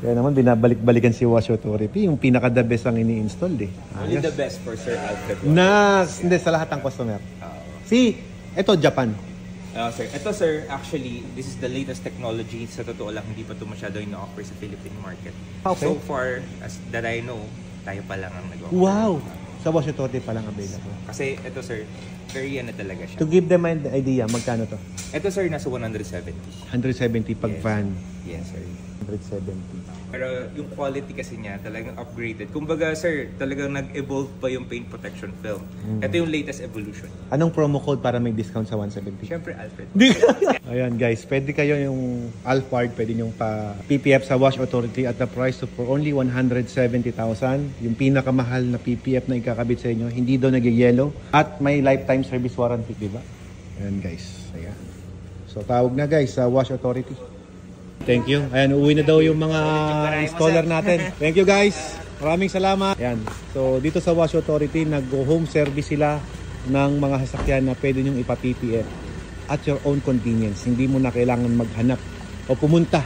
Kaya naman binabalik-balikan si Wash Authority. Yung pinaka-the best ang ini-install eh. Only the best for Sir Alfred. Hindi, sa lahat ng customer. Ito Japan. Sir, ito sir, actually, this is the latest technology. Sa totoo lang, hindi pa ito masyado ino-offer sa Philippine market. Okay. So far, as that I know, tayo pa lang ang nag-offer. Wow! Sa Wash Authority pa lang available. Kasi ito sir, very talaga siya. To give them an idea, magkano to? Ito sir, nasa 170. 170 pag fan. Yes sir. 170. Pero yung quality kasi niya talagang upgraded. Kumbaga sir, talagang nag-evolve pa yung paint protection film. Ito yung latest evolution. Anong promo code para may discount sa 170? Siyempre Alfred. Ayan guys, pwede kayo yung Alphard, pwede yung pa PPF sa Wash Authority at the price of for only 170,000. Yung pinakamahal na PPF na ikakabit sa inyo, hindi daw nag-yellow at may lifetime service warranty, di ba? Ayan guys, ayan. So tawag na guys sa Wash Authority. Thank you. Ayan, uwi na daw yung mga installer natin. Thank you guys. Maraming salamat. Ayan. So dito sa Wash Authority, nag-home service sila ng mga sasakyan na pwede nyong ipa-PPF at your own convenience. Hindi mo na kailangan maghanap o pumunta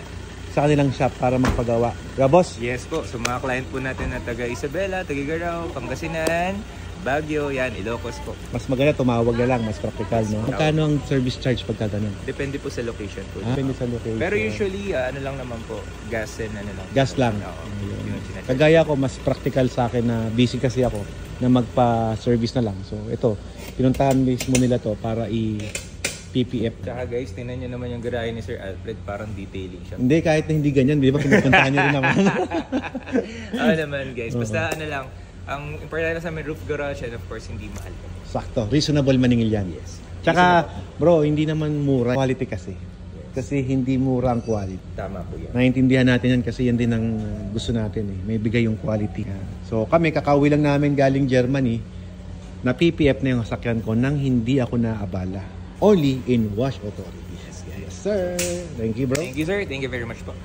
sa kanilang shop para magpagawa. Boss? Yes po. So mga client po natin na taga Isabela, taga Igaraw, Pangasinan, Baguio, yan, Ilocos po. Mas maganda tumawag na lang, mas practical, no? Magkano ang service charge pagka ganun? Depende po sa location po. Depende sa location. Pero usually, ano lang naman po, gas and ano lang. Gas lang. Kagaya ko, mas practical sa akin na busy kasi ako na magpa-service na lang. So ito, pinuntahan mismo nila to para PPF. Tsaka guys, tingnan nyo naman yung garahe ni Sir Alfred, parang detailing siya. Hindi, kahit na hindi ganyan, di ba pinupuntahan nyo rin naman? Oo naman guys, basta ano lang, ang importante sa amin, roof garage and of course, hindi mahal. Sakto, reasonable maningil yan. Yes. Tsaka, bro, hindi naman mura. Quality kasi. Kasi hindi mura ang quality. Tama po yan. Naintindihan natin yan kasi yan din ang gusto natin eh. May bigay yung quality. So kami, kakauwi lang namin galing Germany, na PPF na yung sakyan ko nang hindi ako naabala. Only in Wash Authority. Yes, yes sir. Thank you bro. Thank you sir. Thank you very much po.